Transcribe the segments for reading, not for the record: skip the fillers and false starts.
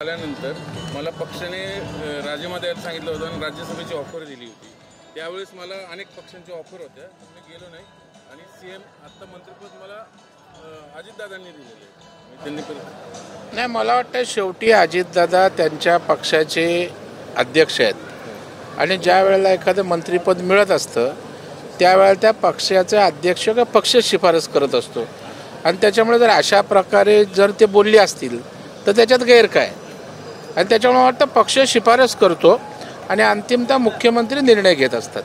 आल्यानंतर मला पक्षाने राजीनामा द्यायला सांगितलं होतं आणि राज्यसभेची ऑफर दिली होती। त्यावेळेस मला अनेक पक्षांची ऑफर होत्या, मी गेलो नाही आणि सीएम आता मंत्रिपद मला अजितदादांनी दिलेले आहे। त्यांनी नाही, मला वाटतं शेवटी अजितदादा त्यांच्या पक्षाचे अध्यक्ष आहेत आणि ज्या वेळेला एखादं मंत्रिपद मिळत असतं त्यावेळेला त्या पक्षाचे अध्यक्ष किंवा पक्ष शिफारस करत असतो आणि त्याच्यामुळे जर अशा प्रकारे जर ते बोलले असतील तर त्याच्यात गैर काय। आणि त्याच्यामुळे वाटतं पक्ष शिफारस करतो आणि अंतिमतः मुख्यमंत्री निर्णय घेत असतात।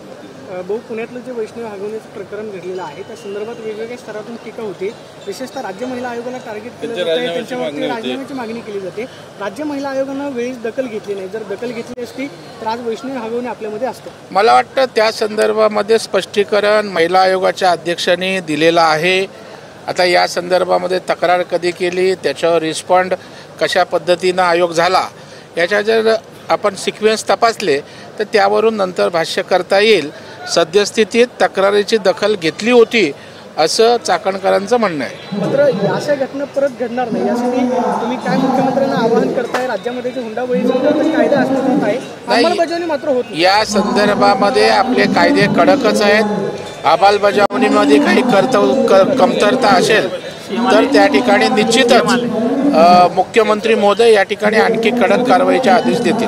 भाऊ, पुण्यातलं जे वैष्णव हगवण्याचं प्रकरण घडलेलं आहे त्या संदर्भात वेगवेगळ्या स्तरातून टीका होती, विशेषतः राज्य महिला आयोगाला टार्गेट केलं जातं, त्यांच्यावरती राजीनाम्याची मागणी केली जाते। राज्य महिला आयोगानं वेळीच दखल घेतली नाही, जर दखल घेतली असती तर आज वैष्णव हगवणे आपल्यामध्ये असतं। मला वाटतं त्या संदर्भामध्ये स्पष्टीकरण महिला आयोगाच्या अध्यक्षांनी दिलेलं आहे। आता या संदर्भामध्ये तक्रार कधी केली, त्याच्यावर रिस्पॉन्ड कशा पद्धतीनं आयोग झाला, याच्या जर आपण सिक्वेन्स तपासले तर त्यावरून नंतर भाष्य करता येईल। सद्यस्थितीत तक्रारीची दखल घेतली होती असं चाकणकरांचं म्हणणं आहे। मात्र अशा घटना परत घडणार नाही यासाठी तुम्ही काय मुख्यमंत्र्यांना आवाहन करताय? राज्यामध्ये जे हुंडाबळीचा कायदा अस्तित्वात आहे, अंमलबजावणी मात्र होत नाही। या संदर्भामध्ये आपले कायदे कडकच आहेत। अंमलबजावणीमध्ये काही कमतरता असेल तर त्या ठिकाणी निश्चितच मुख्यमंत्री महोदय या ठिकाणी आणखी कडक कारवाईचे आदेश देतील।